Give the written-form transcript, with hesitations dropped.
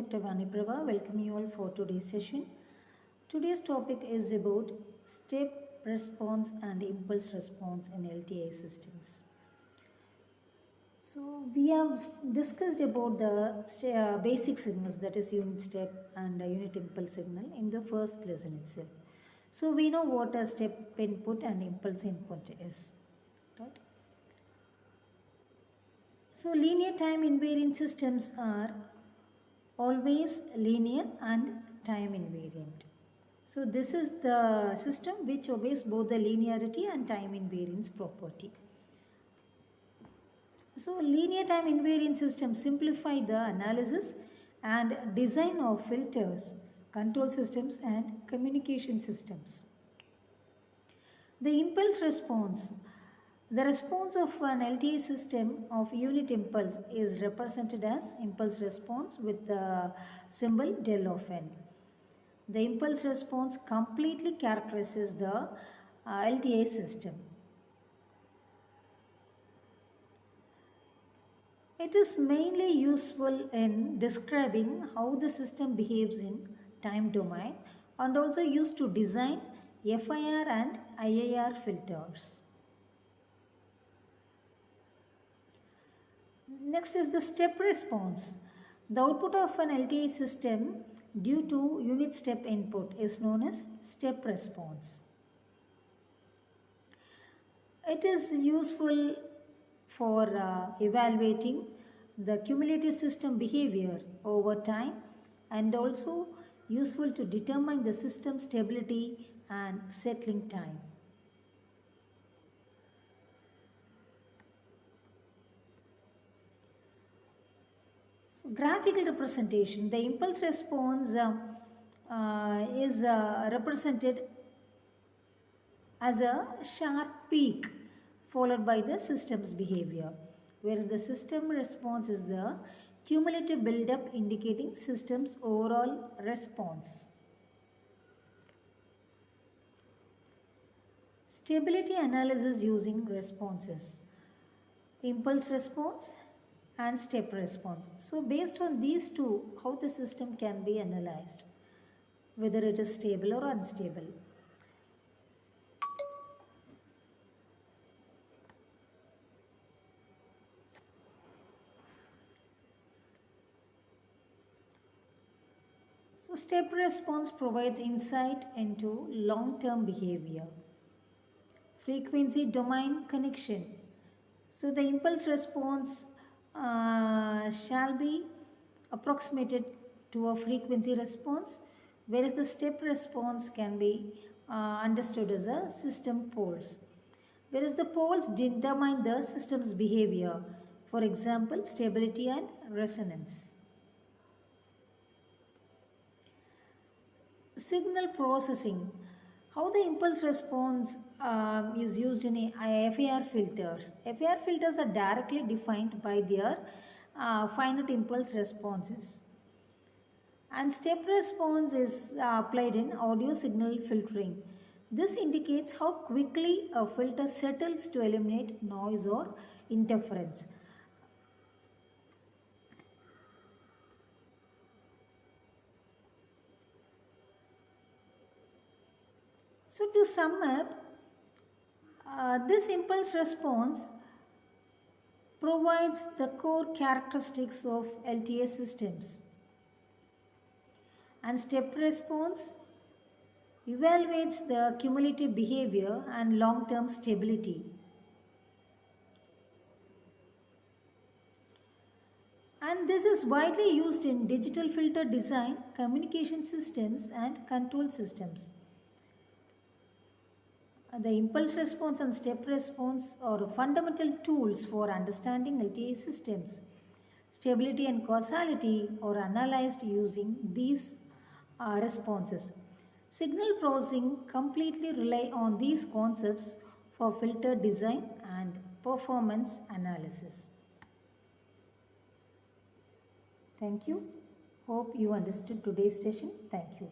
Dr.A.Vaniprabha. Welcome you all for today's session. Today's topic is about step response and impulse response in LTI systems. So we have discussed about the basic signals, that is unit step and unit impulse signal, in the first lesson itself. So we know what a step input and impulse input is, right? So linear time invariant systems are always linear and time invariant. So this is the system which obeys both the linearity and time invariance property. So linear time invariant systems simplify the analysis and design of filters, control systems and communication systems. The impulse response. The response of an LTI system of unit impulse is represented as impulse response with the symbol del of n. The impulse response completely characterizes the LTI system. It is mainly useful in describing how the system behaves in time domain and also used to design FIR and IIR filters. Next is the step response. The output of an LTI system due to unit step input is known as step response. It is useful for evaluating the cumulative system behavior over time and also useful to determine the system stability and settling time. So graphical representation. The impulse response is represented as a sharp peak followed by the system's behavior, whereas the system response is the cumulative buildup indicating system's overall response. Stability analysis using responses, impulse response and step response. So based on these two, how the system can be analyzed, whether it is stable or unstable. So step response provides insight into long-term behavior. Frequency domain connection. So the impulse response shall be approximated to a frequency response, whereas the step response can be understood as a system poles. Whereas the poles determine the system's behavior, for example, stability and resonance. Signal processing. How the impulse response is used in FIR filters. FIR filters are directly defined by their finite impulse responses. And step response is applied in audio signal filtering. This indicates how quickly a filter settles to eliminate noise or interference. So to sum up, this impulse response provides the core characteristics of LTI systems. And step response evaluates the cumulative behavior and long-term stability. And this is widely used in digital filter design, communication systems and control systems. The impulse response and step response are fundamental tools for understanding LTI systems. Stability and causality are analyzed using these responses. Signal processing completely rely on these concepts for filter design and performance analysis. Thank you. Hope you understood today's session. Thank you.